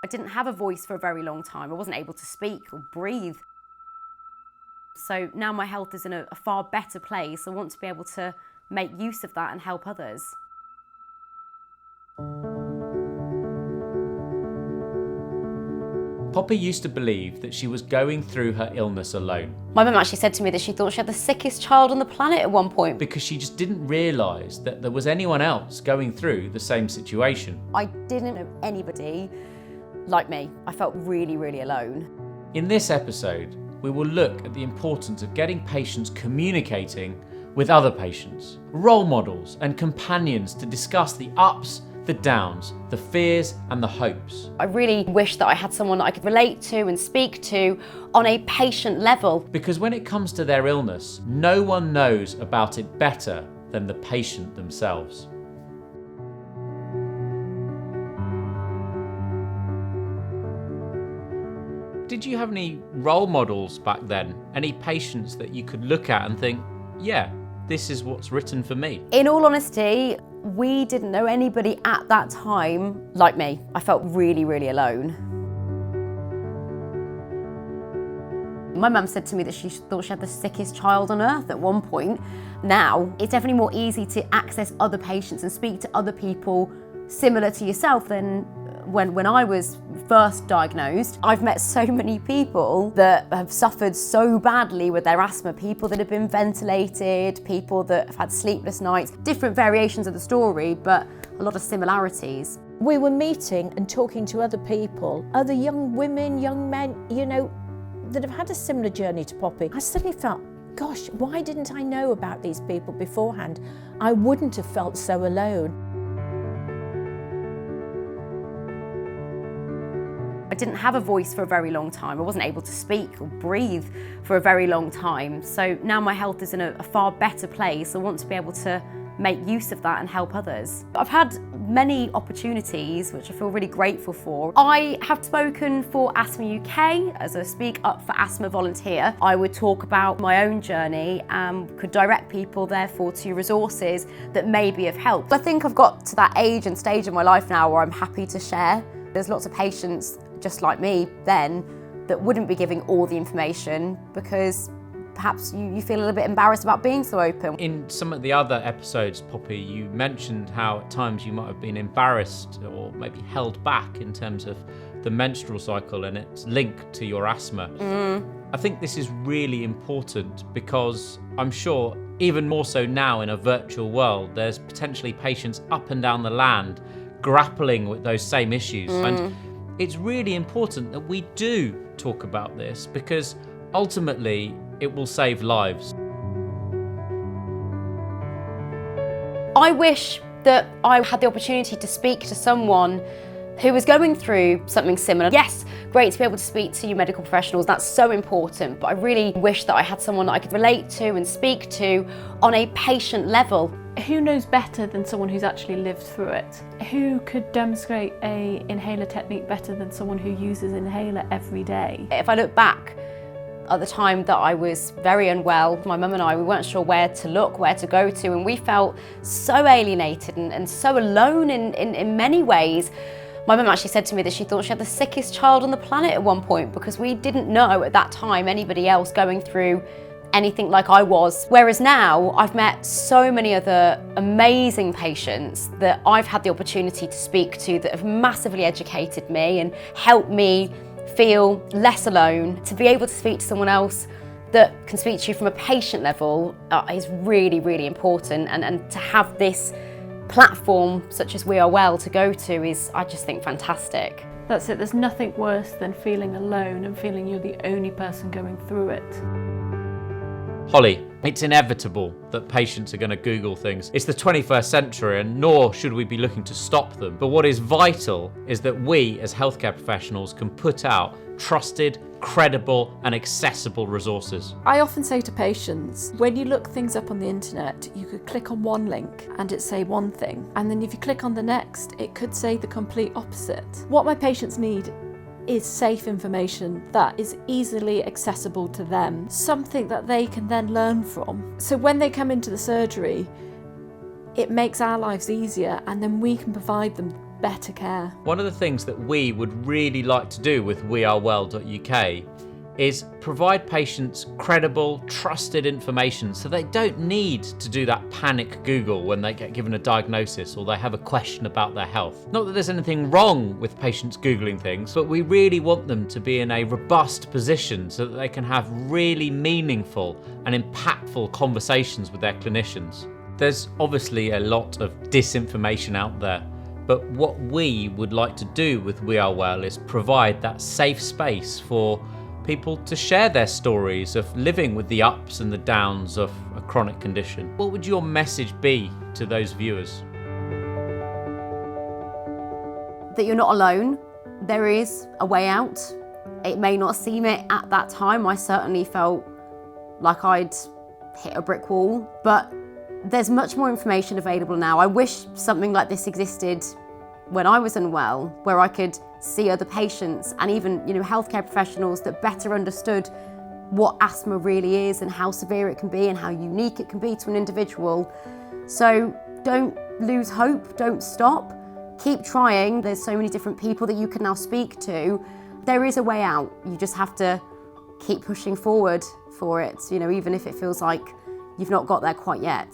I didn't have a voice for a very long time. I wasn't able to speak or breathe. So now my health is in a far better place. I want to be able to make use of that and help others. Poppy used to believe that she was going through her illness alone. My mum actually said to me that she thought she had the sickest child on the planet at one point. Because she just didn't realise that there was anyone else going through the same situation. I didn't know anybody like me. I felt really, really alone. In this episode, we will look at the importance of getting patients communicating with other patients, role models and companions to discuss the ups, the downs, the fears and the hopes. I really wish that I had someone that I could relate to and speak to on a patient level. Because when it comes to their illness, no one knows about it better than the patient themselves. Did you have any role models back then? Any patients that you could look at and think, yeah, this is what's written for me? In all honesty, we didn't know anybody at that time like me. I felt really, really alone. My mum said to me that she thought she had the sickest child on earth at one point. Now, it's definitely more easy to access other patients and speak to other people similar to yourself than when I was first diagnosed. I've met so many people that have suffered so badly with their asthma, people that have been ventilated, people that have had sleepless nights, different variations of the story, but a lot of similarities. We were meeting and talking to other people, other young women, young men, that have had a similar journey to Poppy. I suddenly felt, gosh, why didn't I know about these people beforehand? I wouldn't have felt so alone. I didn't have a voice for a very long time. I wasn't able to speak or breathe for a very long time. So now my health is in a far better place. I want to be able to make use of that and help others. I've had many opportunities, which I feel really grateful for. I have spoken for Asthma UK as a Speak Up for Asthma volunteer. I would talk about my own journey and could direct people therefore to resources that may be of help. I think I've got to that age and stage in my life now where I'm happy to share. There's lots of patients just like me then that wouldn't be giving all the information because perhaps you feel a little bit embarrassed about being so open. In some of the other episodes, Poppy, you mentioned how at times you might have been embarrassed or maybe held back in terms of the menstrual cycle and its link to your asthma. I think this is really important because I'm sure even more so now in a virtual world, there's potentially patients up and down the land grappling with those same issues. And it's really important that we do talk about this because ultimately it will save lives. I wish that I had the opportunity to speak to someone who was going through something similar. Yes, great to be able to speak to you medical professionals, that's so important, but I really wish that I had someone that I could relate to and speak to on a patient level. Who knows better than someone who's actually lived through it? Who could demonstrate an inhaler technique better than someone who uses inhaler every day? If I look back at the time that I was very unwell, my mum and I, we weren't sure where to look, where to go to, and we felt so alienated and so alone in many ways. My mum actually said to me that she thought she had the sickest child on the planet at one point because we didn't know at that time anybody else going through anything like I was. Whereas now I've met so many other amazing patients that I've had the opportunity to speak to that have massively educated me and helped me feel less alone. To be able to speak to someone else that can speak to you from a patient level is really, really important, and to have this platform such as We Are Well to go to is, I just think, fantastic. That's it, there's nothing worse than feeling alone and feeling you're the only person going through it. Holly, it's inevitable that patients are going to Google things. It's the 21st century and nor should we be looking to stop them. But what is vital is that we as healthcare professionals can put out trusted, credible and accessible resources. I often say to patients, when you look things up on the internet, you could click on one link and it say one thing. And then if you click on the next, it could say the complete opposite. What my patients need is safe information that is easily accessible to them, something that they can then learn from. So when they come into the surgery, it makes our lives easier and then we can provide them better care. One of the things that we would really like to do with wearewell.uk is provide patients credible, trusted information so they don't need to do that panic Google when they get given a diagnosis or they have a question about their health. Not that there's anything wrong with patients Googling things, but we really want them to be in a robust position so that they can have really meaningful and impactful conversations with their clinicians. There's obviously a lot of disinformation out there, but what we would like to do with We Are Well is provide that safe space for people to share their stories of living with the ups and the downs of a chronic condition. What would your message be to those viewers? That you're not alone. There is a way out. It may not seem it at that time. I certainly felt like I'd hit a brick wall, but there's much more information available now. I wish something like this existed when I was unwell, where I could see other patients and even, healthcare professionals that better understood what asthma really is and how severe it can be and how unique it can be to an individual. So don't lose hope, don't stop, keep trying. There's so many different people that you can now speak to. There is a way out. You just have to keep pushing forward for it, even if it feels like you've not got there quite yet.